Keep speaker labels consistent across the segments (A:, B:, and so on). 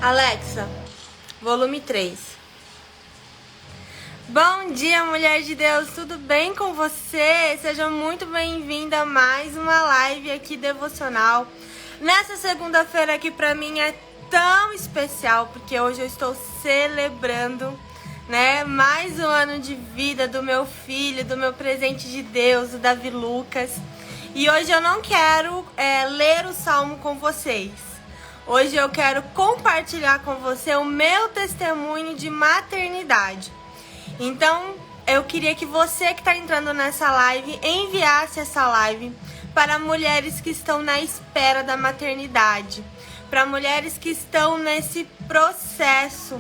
A: Alexa, volume 3. Bom dia, mulher de Deus, tudo bem com você? Seja muito bem-vinda a mais uma live aqui devocional. Nessa segunda-feira aqui pra mim é tão especial, porque hoje eu estou celebrando, mais um ano de vida do meu filho, do meu presente de Deus, o Davi Lucas. E hoje eu não quero ler o salmo com vocês. Hoje eu quero compartilhar com você o meu testemunho de maternidade. Então, eu queria que você que está entrando nessa live enviasse essa live para mulheres que estão na espera da maternidade, para mulheres que estão nesse processo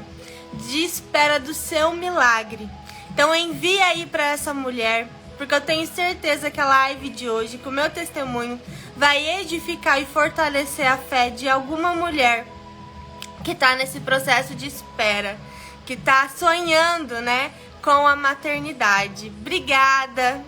A: de espera do seu milagre. Então, envie aí para essa mulher, porque eu tenho certeza que a live de hoje, com o meu testemunho, vai edificar e fortalecer a fé de alguma mulher que está nesse processo de espera, que está sonhando, com a maternidade. Obrigada,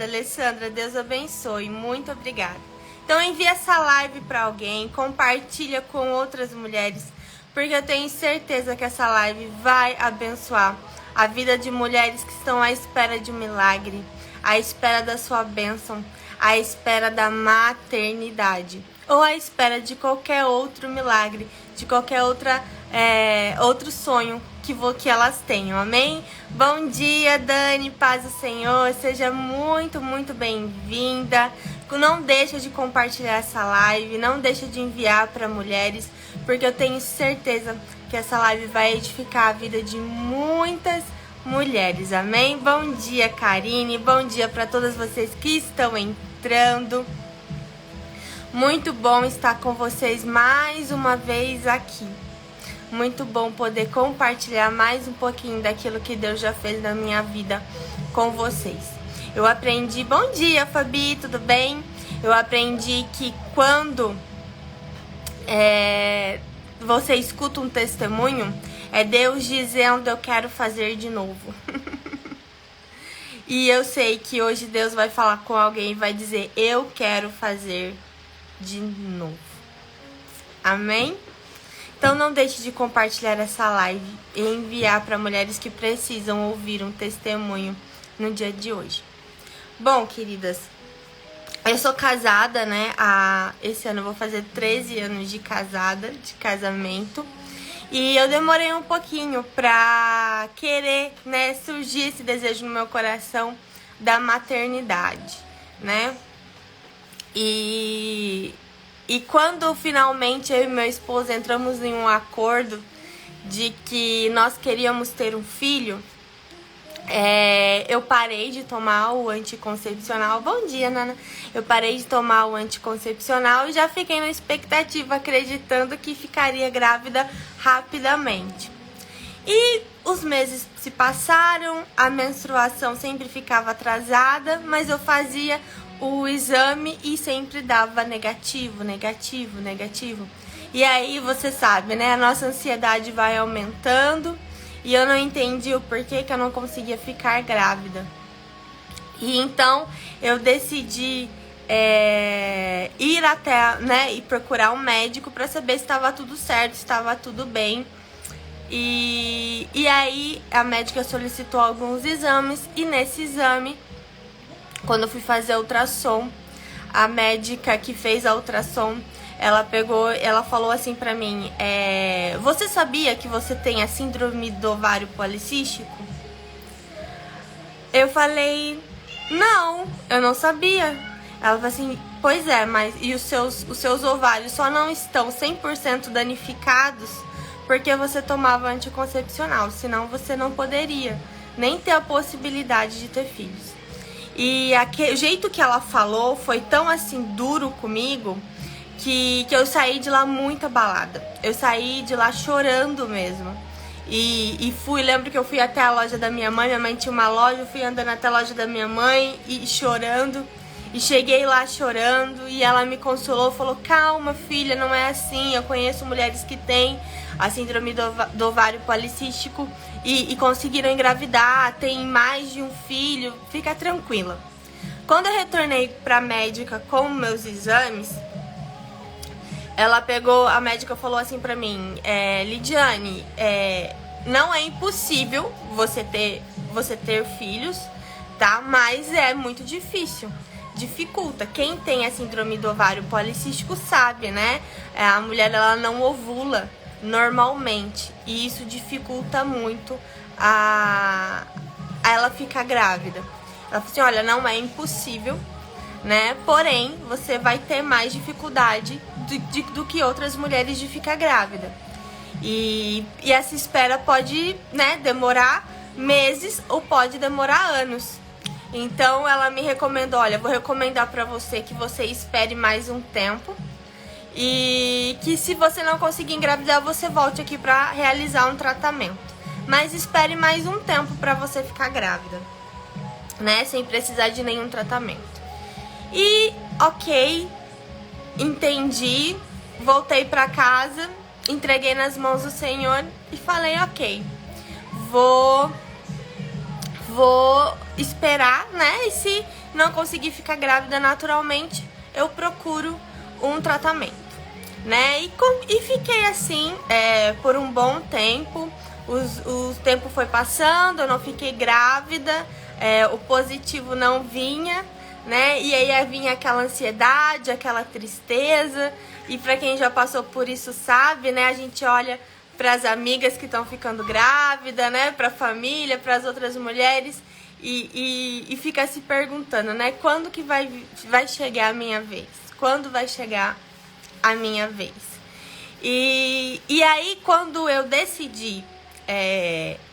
A: Alessandra. Deus abençoe. Muito obrigada. Então envia essa live para alguém, compartilha com outras mulheres, porque eu tenho certeza que essa live vai abençoar a vida de mulheres que estão à espera de um milagre, à espera da sua bênção, à espera da maternidade, ou à espera de qualquer outro milagre, de qualquer outro sonho que elas tenham, amém? Bom dia, Dani, paz do Senhor, seja muito, muito bem-vinda. Não deixa de compartilhar essa live, não deixa de enviar para mulheres, porque eu tenho certeza que essa live vai edificar a vida de muitas mulheres, amém? Bom dia, Karine, bom dia para todas vocês que estão entrando. Muito bom estar com vocês mais uma vez aqui. Muito bom poder compartilhar mais um pouquinho daquilo que Deus já fez na minha vida com vocês. Eu aprendi... Bom dia, Fabi, tudo bem? Eu aprendi que quando você escuta um testemunho, é Deus dizendo, eu quero fazer de novo. E eu sei que hoje Deus vai falar com alguém e vai dizer, eu quero fazer de novo. Amém? Então não deixe de compartilhar essa live e enviar para mulheres que precisam ouvir um testemunho no dia de hoje. Bom, queridas, eu sou casada, esse ano eu vou fazer 13 anos de casada, de casamento. E eu demorei um pouquinho pra querer, surgir esse desejo no meu coração da maternidade, E quando finalmente eu e meu esposo entramos em um acordo de que nós queríamos ter um filho, eu parei de tomar o anticoncepcional. Bom dia, Nana. Eu parei de tomar o anticoncepcional e já fiquei na expectativa, acreditando que ficaria grávida rapidamente. E os meses se passaram, a menstruação sempre ficava atrasada, mas eu fazia o exame e sempre dava negativo. E aí, você sabe, a nossa ansiedade vai aumentando e eu não entendi o porquê que eu não conseguia ficar grávida. E então, eu decidi ir até, e procurar um médico para saber se estava tudo certo, se estava tudo bem. E aí, a médica solicitou alguns exames e nesse exame, quando eu fui fazer a ultrassom, a médica que fez a ultrassom, ela falou assim pra mim, você sabia que você tem a síndrome do ovário policístico? Eu falei, não, eu não sabia. Ela falou assim, pois é, mas e os seus ovários só não estão 100% danificados porque você tomava anticoncepcional, senão você não poderia nem ter a possibilidade de ter filhos. E o jeito que ela falou foi tão assim duro comigo que eu saí de lá muito abalada. Eu saí de lá chorando mesmo. E lembro que eu fui até a loja da minha mãe tinha uma loja, eu fui andando até a loja da minha mãe e chorando. E cheguei lá chorando e ela me consolou, falou, calma filha, não é assim, eu conheço mulheres que têm a síndrome do ovário policístico e conseguiram engravidar, tem mais de um filho, fica tranquila. Quando eu retornei pra médica com meus exames, ela pegou, a médica falou assim pra mim, Lidiane, não é impossível você ter filhos, tá? Mas é muito difícil, dificulta. Quem tem a síndrome do ovário policístico sabe, né? A mulher, ela não ovula normalmente, e isso dificulta muito a ela ficar grávida. Ela falou assim, olha, não é impossível, né? Porém, você vai ter mais dificuldade do que outras mulheres de ficar grávida. E essa espera pode, né, demorar meses ou pode demorar anos. Então, ela me recomendou, olha, vou recomendar pra você que você espere mais um tempo. E que se você não conseguir engravidar, você volte aqui pra realizar um tratamento. Mas espere mais um tempo pra você ficar grávida, né? Sem precisar de nenhum tratamento. E, ok, entendi, voltei pra casa, entreguei nas mãos do Senhor e falei, ok, vou esperar, né? E se não conseguir ficar grávida naturalmente, eu procuro um tratamento, né? E fiquei assim por um bom tempo. O tempo foi passando, eu não fiquei grávida, o positivo não vinha, né? E aí vinha aquela ansiedade, aquela tristeza. E pra quem já passou por isso sabe, né? A gente olha pras amigas que estão ficando grávidas, né? Pra família, pras outras mulheres e fica se perguntando, né? Quando que vai chegar a minha vez? Quando vai chegar a minha vez? E aí, quando eu decidi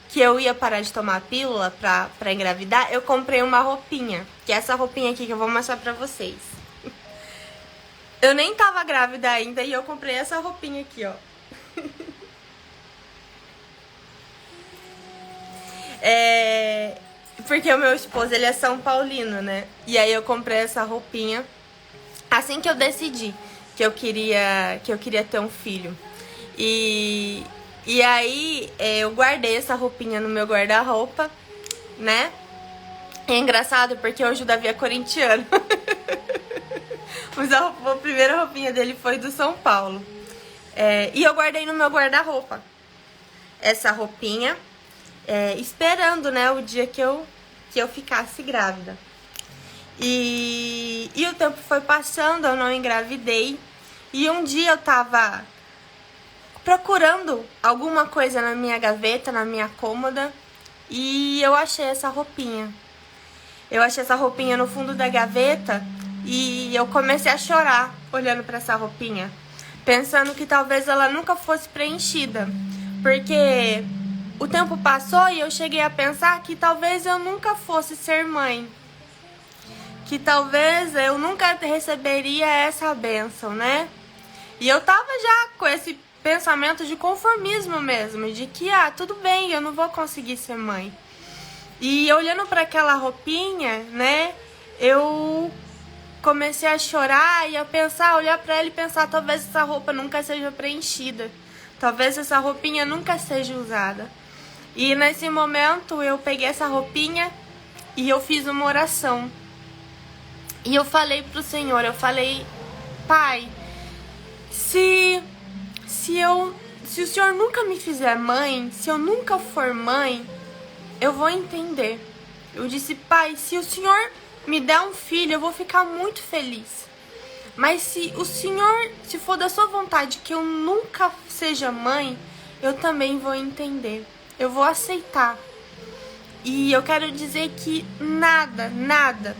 A: que eu ia parar de tomar a pílula pra engravidar, eu comprei uma roupinha, que é essa roupinha aqui que eu vou mostrar pra vocês. Eu nem tava grávida ainda e eu comprei essa roupinha aqui, ó. Porque o meu esposo, ele é São Paulino, né? E aí eu comprei essa roupinha assim que eu decidi que eu queria ter um filho. E aí eu guardei essa roupinha no meu guarda-roupa, né? É engraçado porque hoje o Davi é corintiano. Mas a primeira roupinha dele foi do São Paulo. E eu guardei no meu guarda-roupa essa roupinha, esperando, né, o dia que eu ficasse grávida. E o tempo foi passando, eu não engravidei. E um dia eu tava procurando alguma coisa na minha gaveta, na minha cômoda, e eu achei essa roupinha. Eu achei essa roupinha no fundo da gaveta e eu comecei a chorar olhando pra essa roupinha, pensando que talvez ela nunca fosse preenchida, porque o tempo passou e eu cheguei a pensar que talvez eu nunca fosse ser mãe, que talvez eu nunca receberia essa bênção, né? E eu tava já com esse pensamento de conformismo mesmo, de que, tudo bem, eu não vou conseguir ser mãe. E olhando para aquela roupinha, né, eu comecei a chorar e a pensar, olhar para ela e pensar, talvez essa roupa nunca seja preenchida, talvez essa roupinha nunca seja usada. E nesse momento eu peguei essa roupinha e eu fiz uma oração. E eu falei pro Senhor, eu falei, Pai, se o Senhor nunca me fizer mãe, se eu nunca for mãe, eu vou entender. Eu disse, Pai, se o Senhor me der um filho, eu vou ficar muito feliz. Mas se o Senhor, se for da sua vontade que eu nunca seja mãe, eu também vou entender. Eu vou aceitar. E eu quero dizer que nada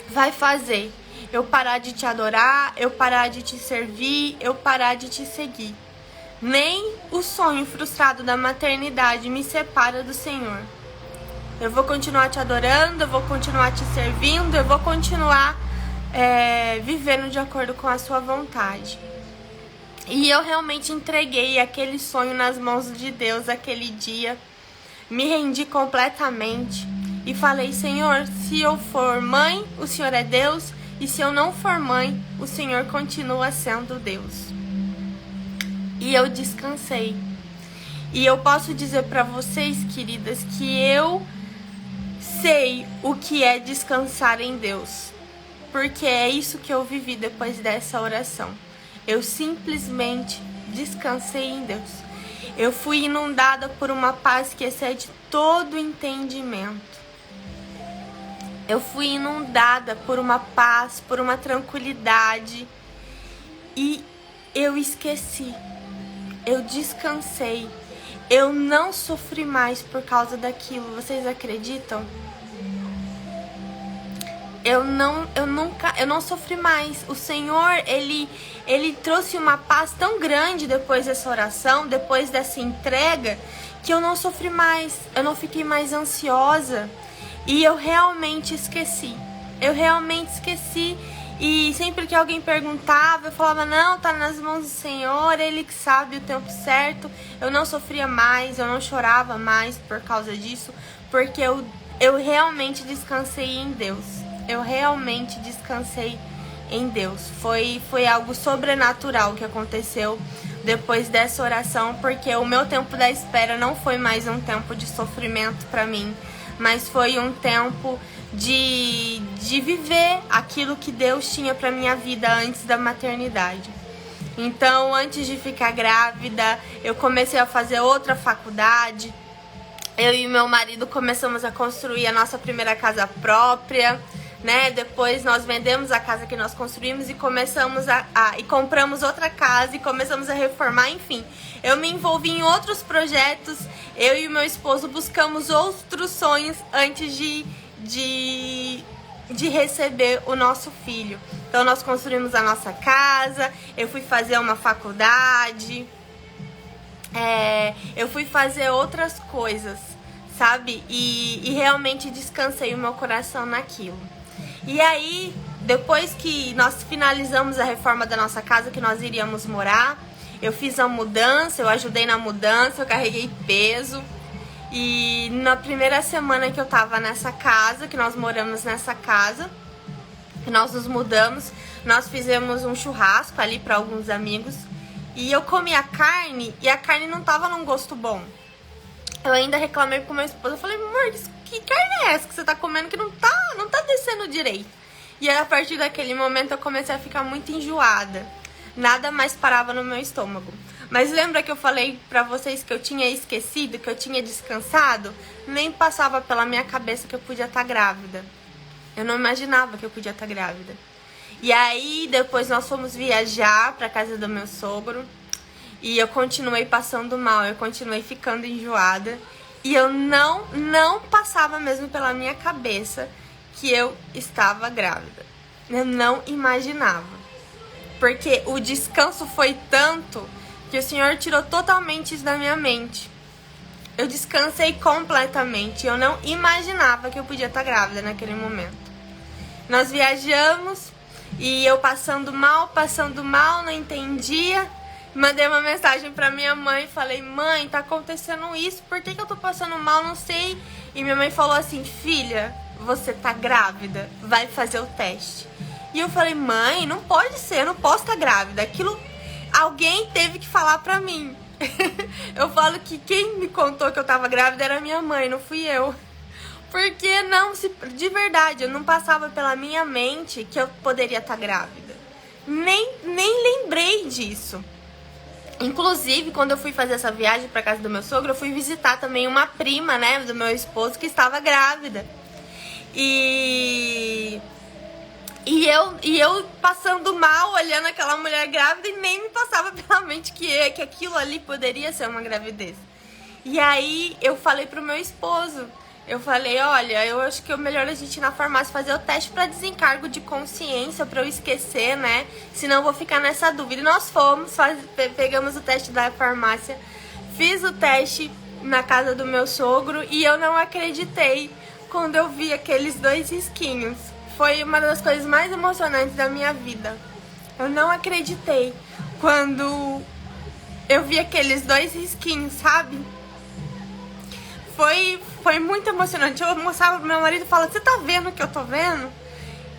A: vai fazer eu parar de te adorar, eu parar de te servir, eu parar de te seguir. Nem o sonho frustrado da maternidade me separa do Senhor. Eu vou continuar te adorando, eu vou continuar te servindo, eu vou continuar vivendo de acordo com a sua vontade. E eu realmente entreguei aquele sonho nas mãos de Deus aquele dia. Me rendi completamente e falei, Senhor, se eu for mãe, o Senhor é Deus. E se eu não for mãe, o Senhor continua sendo Deus. E eu descansei. E eu posso dizer para vocês, queridas, que eu sei o que é descansar em Deus. Porque é isso que eu vivi depois dessa oração. Eu simplesmente descansei em Deus. Eu fui inundada por uma paz que excede todo entendimento. Eu fui inundada por uma paz, por uma tranquilidade. E eu esqueci. Eu descansei. Eu não sofri mais por causa daquilo. Vocês acreditam? Eu não sofri mais. O Senhor, Ele trouxe uma paz tão grande depois dessa oração, depois dessa entrega, que eu não sofri mais. Eu não fiquei mais ansiosa. E eu realmente esqueci. E sempre que alguém perguntava, eu falava, não, tá nas mãos do Senhor, Ele que sabe o tempo certo. Eu não sofria mais, eu não chorava mais por causa disso, porque eu realmente descansei em Deus. Eu realmente descansei em Deus. Foi algo sobrenatural que aconteceu depois dessa oração, porque o meu tempo da espera não foi mais um tempo de sofrimento para mim, mas foi um tempo de viver aquilo que Deus tinha para minha vida antes da maternidade. Então, antes de ficar grávida, eu comecei a fazer outra faculdade. Eu e meu marido começamos a construir a nossa primeira casa própria, né? Depois nós vendemos a casa que nós construímos e começamos e compramos outra casa e começamos a reformar, enfim. Eu me envolvi em outros projetos, eu e meu esposo buscamos outros sonhos antes de receber o nosso filho. Então nós construímos a nossa casa, eu fui fazer uma faculdade, eu fui fazer outras coisas, sabe? E realmente descansei o meu coração naquilo. E aí, depois que nós finalizamos a reforma da nossa casa, que nós iríamos morar, eu fiz a mudança, eu ajudei na mudança, eu carreguei peso. E na primeira semana que eu tava nessa casa, que nós moramos nessa casa, que nós nos mudamos, nós fizemos um churrasco ali para alguns amigos. E eu comi a carne e a carne não tava num gosto bom. Eu ainda reclamei com meu esposo, eu falei, amor, que carne é essa que você tá comendo que não tá descendo direito? E aí, a partir daquele momento eu comecei a ficar muito enjoada. Nada mais parava no meu estômago. Mas lembra que eu falei pra vocês que eu tinha esquecido, que eu tinha descansado? Nem passava pela minha cabeça que eu podia estar grávida. Eu não imaginava que eu podia estar grávida. E aí, depois nós fomos viajar pra casa do meu sogro. E eu continuei passando mal, eu continuei ficando enjoada. E eu não passava mesmo pela minha cabeça que eu estava grávida. Eu não imaginava. Porque o descanso foi tanto que o Senhor tirou totalmente isso da minha mente. Eu descansei completamente. Eu não imaginava que eu podia estar grávida naquele momento. Nós viajamos e eu passando mal, não entendia. Mandei uma mensagem pra minha mãe, falei, mãe, tá acontecendo isso, por que eu tô passando mal, não sei. E minha mãe falou assim, filha, você tá grávida, vai fazer o teste. E eu falei, mãe, não pode ser, eu não posso estar grávida. Aquilo, alguém teve que falar pra mim. Eu falo que quem me contou que eu tava grávida era minha mãe, não fui eu. Porque de verdade, eu não passava pela minha mente que eu poderia estar grávida. Nem lembrei disso. Inclusive, quando eu fui fazer essa viagem pra casa do meu sogro, eu fui visitar também uma prima, né, do meu esposo que estava grávida. E eu passando mal, olhando aquela mulher grávida e nem me passava pela mente que aquilo ali poderia ser uma gravidez. E aí eu falei pro meu esposo, eu falei, olha, eu acho que é melhor a gente ir na farmácia fazer o teste pra desencargo de consciência, pra eu esquecer, né? Senão eu vou ficar nessa dúvida. E nós fomos, pegamos o teste da farmácia, fiz o teste na casa do meu sogro e eu não acreditei quando eu vi aqueles 2 risquinhos. Foi uma das coisas mais emocionantes da minha vida. Eu não acreditei quando eu vi aqueles 2 risquinhos, sabe? Foi muito emocionante. Eu mostrava pro meu marido e falava, você tá vendo o que eu tô vendo?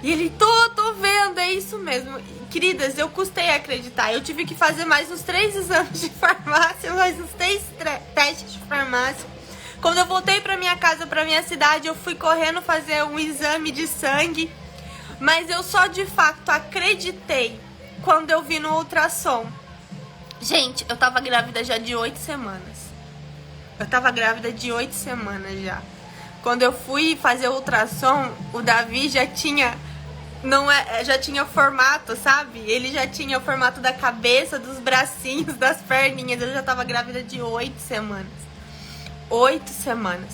A: E ele, tô vendo, é isso mesmo. Queridas, eu custei a acreditar. Eu tive que fazer mais uns 3 exames de farmácia, mais uns 3 testes de farmácia. Quando eu voltei pra minha casa, pra minha cidade, eu fui correndo fazer um exame de sangue. Mas eu só de fato acreditei quando eu vi no ultrassom. Gente, eu tava grávida já de 8 semanas. Eu tava grávida de 8 semanas já. Quando eu fui fazer o ultrassom, o Davi já tinha... já tinha formato, sabe? Ele já tinha o formato da cabeça, dos bracinhos, das perninhas. Eu já tava grávida de 8 semanas. 8 semanas.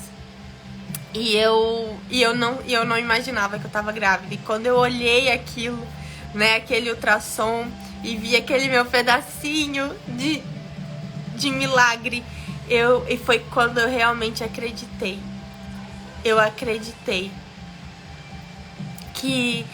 A: E eu não imaginava que eu tava grávida. E quando eu olhei aquilo, né, aquele ultrassom, e vi aquele meu pedacinho de milagre, e foi quando eu realmente acreditei. Eu acreditei que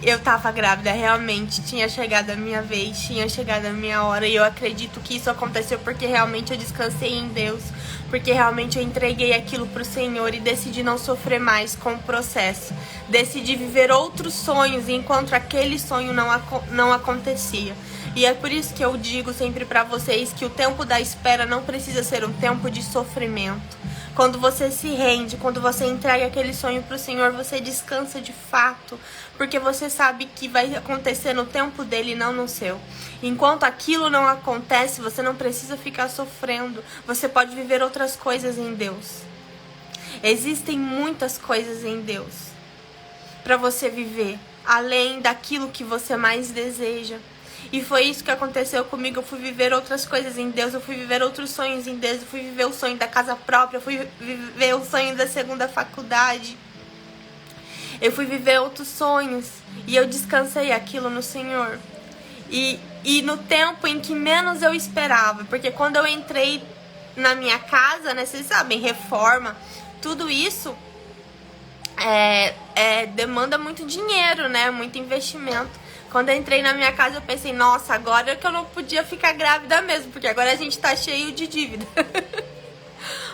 A: eu tava grávida, realmente tinha chegado a minha vez, tinha chegado a minha hora. E eu acredito que isso aconteceu porque realmente eu descansei em Deus, porque realmente eu entreguei aquilo pro Senhor e decidi não sofrer mais com o processo. Decidi viver outros sonhos enquanto aquele sonho não acontecia. E é por isso que eu digo sempre pra vocês que o tempo da espera não precisa ser um tempo de sofrimento. Quando você se rende, quando você entrega aquele sonho pro Senhor, você descansa de fato, porque você sabe que vai acontecer no tempo dele e não no seu. Enquanto aquilo não acontece, você não precisa ficar sofrendo. Você pode viver outras coisas em Deus. Existem muitas coisas em Deus para você viver, além daquilo que você mais deseja. E foi isso que aconteceu comigo. Eu fui viver outras coisas em Deus, eu fui viver outros sonhos em Deus, eu fui viver o sonho da casa própria, eu fui viver o sonho da segunda faculdade. Eu fui viver outros sonhos e eu descansei aquilo no Senhor. E no tempo em que menos eu esperava, porque quando eu entrei na minha casa, né, vocês sabem, reforma, tudo isso demanda muito dinheiro, né, muito investimento. Quando eu entrei na minha casa, eu pensei, nossa, agora que eu não podia ficar grávida mesmo, porque agora a gente tá cheio de dívida.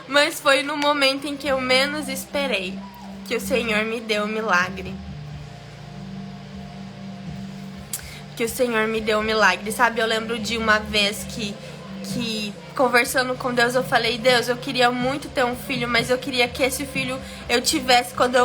A: Mas foi no momento em que eu menos esperei que o Senhor me deu o milagre. Que o Senhor me deu o milagre, sabe? Eu lembro de uma vez que conversando com Deus, eu falei, Deus, eu queria muito ter um filho, mas eu queria que esse filho eu tivesse quando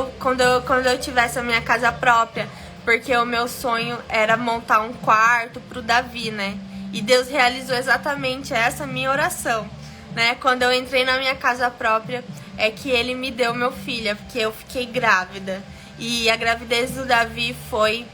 A: eu tivesse a minha casa própria. Porque o meu sonho era montar um quarto pro Davi, né? E Deus realizou exatamente essa minha oração, né? Quando eu entrei na minha casa própria, é que ele me deu meu filho, porque eu fiquei grávida. E a gravidez do Davi foi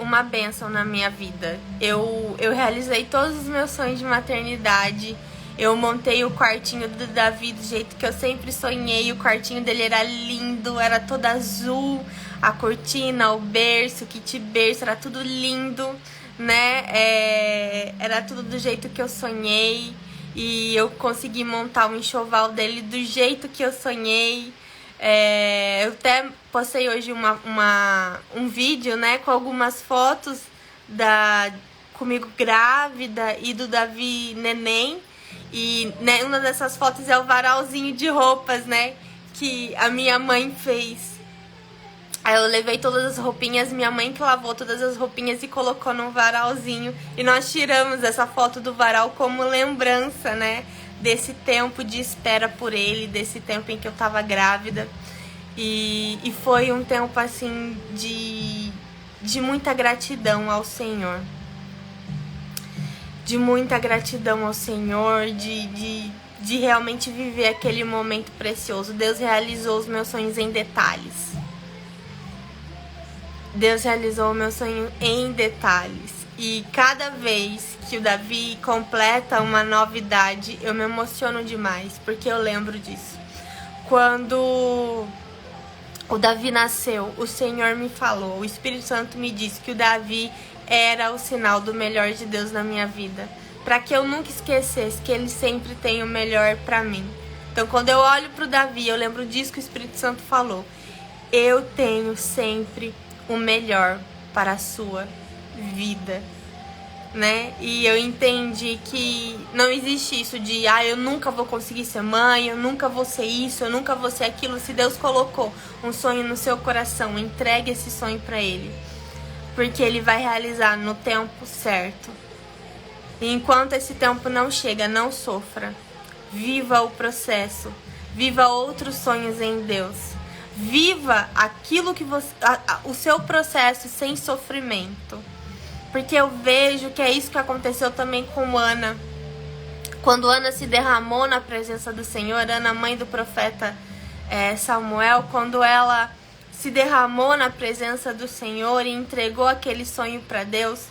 A: uma bênção na minha vida. Eu realizei todos os meus sonhos de maternidade. Eu montei o quartinho do Davi do jeito que eu sempre sonhei. O quartinho dele era lindo, era todo azul. A cortina, o berço, o kit berço, era tudo lindo, né? Era tudo do jeito que eu sonhei. E eu consegui montar o enxoval dele do jeito que eu sonhei. Eu até postei hoje um vídeo, né, com algumas fotos comigo grávida e do Davi neném. E, né, uma dessas fotos é o varalzinho de roupas, né, que a minha mãe fez. Aí eu levei todas as roupinhas, minha mãe que lavou todas as roupinhas e colocou num varalzinho. E nós tiramos essa foto do varal como lembrança, né, desse tempo de espera por ele, desse tempo em que eu tava grávida. E foi um tempo, assim, de muita gratidão ao Senhor. De muita gratidão ao Senhor, de realmente viver aquele momento precioso. Deus realizou os meus sonhos em detalhes. Deus realizou o meu sonho em detalhes. E cada vez que o Davi completa uma novidade, eu me emociono demais, porque eu lembro disso. Quando o Davi nasceu, o Senhor me falou, o Espírito Santo me disse que o Davi era o sinal do melhor de Deus na minha vida, para que eu nunca esquecesse que ele sempre tem o melhor para mim. Então, quando eu olho pro Davi, eu lembro disso que o Espírito Santo falou. Eu tenho sempre o melhor para a sua vida, né? E eu entendi que não existe isso de eu nunca vou conseguir ser mãe, eu nunca vou ser isso, eu nunca vou ser aquilo. Se Deus colocou um sonho no seu coração, entregue esse sonho para ele, porque ele vai realizar no tempo certo. E enquanto esse tempo não chega, não sofra. Viva o processo, viva outros sonhos em Deus, Viva aquilo que você, o seu processo sem sofrimento. Porque eu vejo que é isso que aconteceu também com Ana. Quando Ana se derramou na presença do Senhor, Ana, mãe do profeta Samuel, quando ela se derramou na presença do Senhor e entregou aquele sonho para Deus,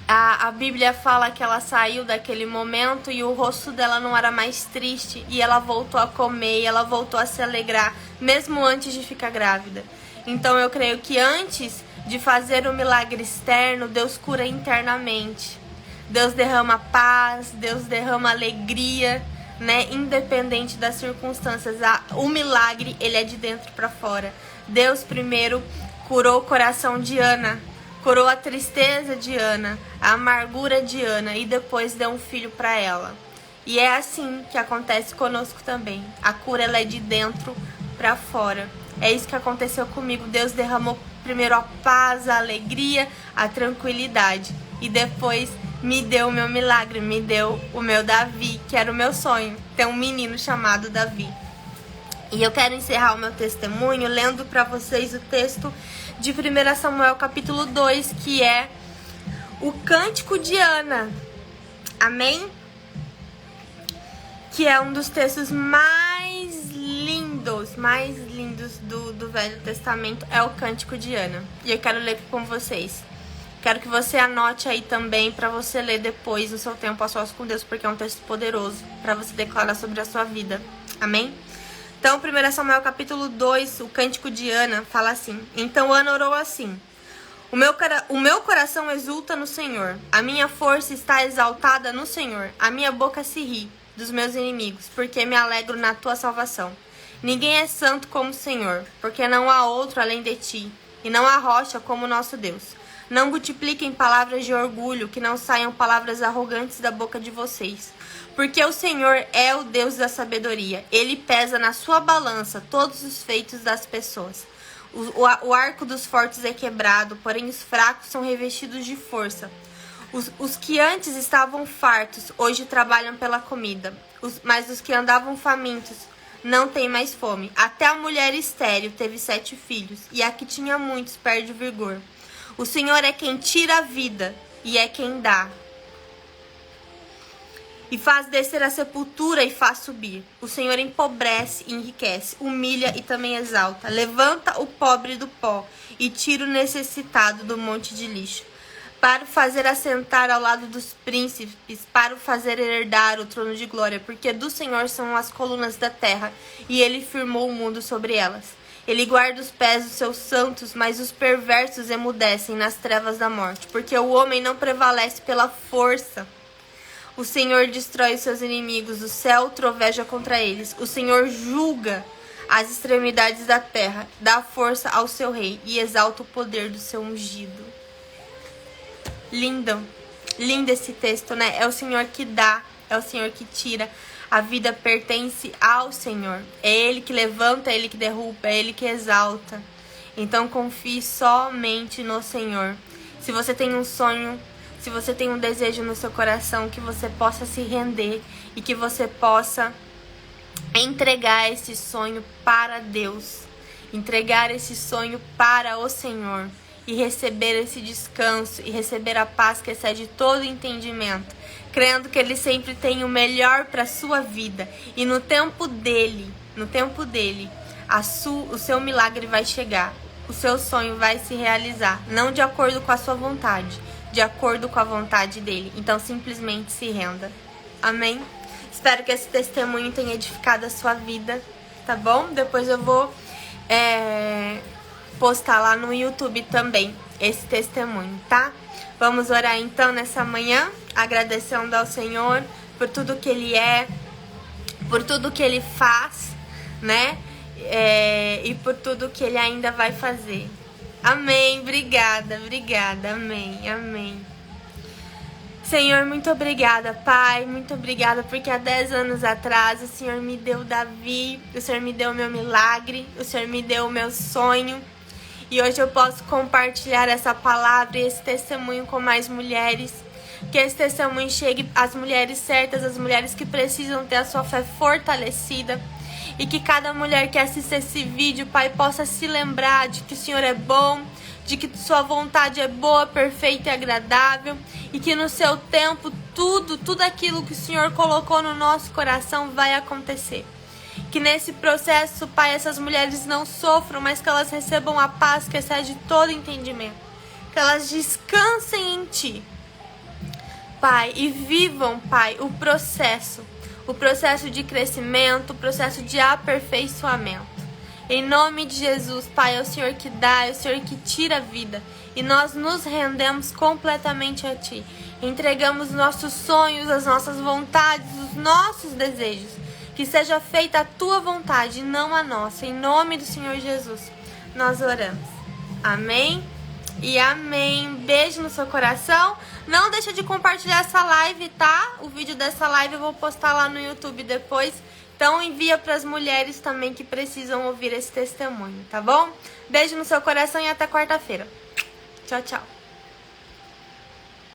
A: a Bíblia fala que ela saiu daquele momento e o rosto dela não era mais triste, e ela voltou a comer, e ela voltou a se alegrar, mesmo antes de ficar grávida. Então eu creio que antes de fazer o milagre externo, Deus cura internamente. Deus derrama paz, Deus derrama alegria, né? Independente das circunstâncias. O milagre, ele é de dentro para fora. Deus primeiro curou o coração de Ana, curou a tristeza de Ana, a amargura de Ana, e depois deu um filho para ela. E é assim que acontece conosco também. A cura, ela é de dentro para fora. É isso que aconteceu comigo. Deus derramou primeiro a paz, a alegria, a tranquilidade, e depois me deu o meu milagre, me deu o meu Davi, que era o meu sonho, ter um menino chamado Davi. E eu quero encerrar o meu testemunho lendo para vocês o texto de 1 Samuel capítulo 2, que é o Cântico de Ana. Amém? Que é um dos textos mais lindos do Velho Testamento, é o Cântico de Ana. E eu quero ler com vocês. Quero que você anote aí também para você ler depois no seu tempo a sós com Deus, porque é um texto poderoso para você declarar sobre a sua vida. Amém? Então, 1 Samuel capítulo 2, o Cântico de Ana, fala assim: Então Ana orou assim: O meu coração exulta no Senhor, a minha força está exaltada no Senhor, a minha boca se ri dos meus inimigos, porque me alegro na tua salvação. Ninguém é santo como o Senhor, porque não há outro além de ti, e não há rocha como o nosso Deus. Não multipliquem palavras de orgulho, que não saiam palavras arrogantes da boca de vocês. Porque o Senhor é o Deus da sabedoria. Ele pesa na sua balança todos os feitos das pessoas. O arco dos fortes é quebrado, porém os fracos são revestidos de força. Os que antes estavam fartos, hoje trabalham pela comida. Mas os que andavam famintos não têm mais fome. Até a mulher estéril teve 7 filhos, e a que tinha muitos perde o vigor. O Senhor é quem tira a vida, e é quem dá. E faz descer a sepultura e faz subir. O Senhor empobrece e enriquece, humilha e também exalta. Levanta o pobre do pó e tira o necessitado do monte de lixo. Para o fazer assentar ao lado dos príncipes, para o fazer herdar o trono de glória. Porque do Senhor são as colunas da terra, e ele firmou o mundo sobre elas. Ele guarda os pés dos seus santos, mas os perversos emudecem nas trevas da morte. Porque o homem não prevalece pela força. O Senhor destrói os seus inimigos, o céu troveja contra eles. O Senhor julga as extremidades da terra, dá força ao seu rei e exalta o poder do seu ungido. Lindo esse texto, né? É o Senhor que dá, é o Senhor que tira. A vida pertence ao Senhor. É Ele que levanta, é Ele que derruba, é Ele que exalta. Então confie somente no Senhor. Se você tem um sonho, se você tem um desejo no seu coração, que você possa se render e que você possa entregar esse sonho para Deus. Entregar esse sonho para o Senhor. E receber esse descanso e receber a paz que excede todo entendimento, crendo que Ele sempre tem o melhor para a sua vida, e no tempo dele, o seu milagre vai chegar, o seu sonho vai se realizar, não de acordo com a sua vontade, de acordo com a vontade dele. Então simplesmente se renda. Amém? Espero que esse testemunho tenha edificado a sua vida, tá bom? Depois eu vou postar lá no YouTube também esse testemunho, tá? Vamos orar então nessa manhã, agradecendo ao Senhor por tudo que Ele é, por tudo que Ele faz, né? E por tudo que Ele ainda vai fazer. Amém, obrigada, amém. Senhor, muito obrigada, Pai, muito obrigada, porque há 10 anos atrás o Senhor me deu Davi, o Senhor me deu o meu milagre, o Senhor me deu o meu sonho. E hoje eu posso compartilhar essa palavra e esse testemunho com mais mulheres. Que esse testemunho chegue às mulheres certas, às mulheres que precisam ter a sua fé fortalecida. E que cada mulher que assista esse vídeo, Pai, possa se lembrar de que o Senhor é bom, de que sua vontade é boa, perfeita e agradável, e que no seu tempo tudo aquilo que o Senhor colocou no nosso coração vai acontecer. Que nesse processo, Pai, essas mulheres não sofram, mas que elas recebam a paz que excede todo entendimento. Que elas descansem em Ti, Pai, e vivam, Pai, o processo de crescimento, o processo de aperfeiçoamento. Em nome de Jesus, Pai, é o Senhor que dá, é o Senhor que tira a vida. E nós nos rendemos completamente a Ti. Entregamos nossos sonhos, as nossas vontades, os nossos desejos. Que seja feita a Tua vontade e não a nossa. Em nome do Senhor Jesus, nós oramos. Amém e amém. Beijo no seu coração. Não deixa de compartilhar essa live, tá? O vídeo dessa live eu vou postar lá no YouTube depois. Então envia para as mulheres também que precisam ouvir esse testemunho, tá bom? Beijo no seu coração e até quarta-feira. Tchau, tchau.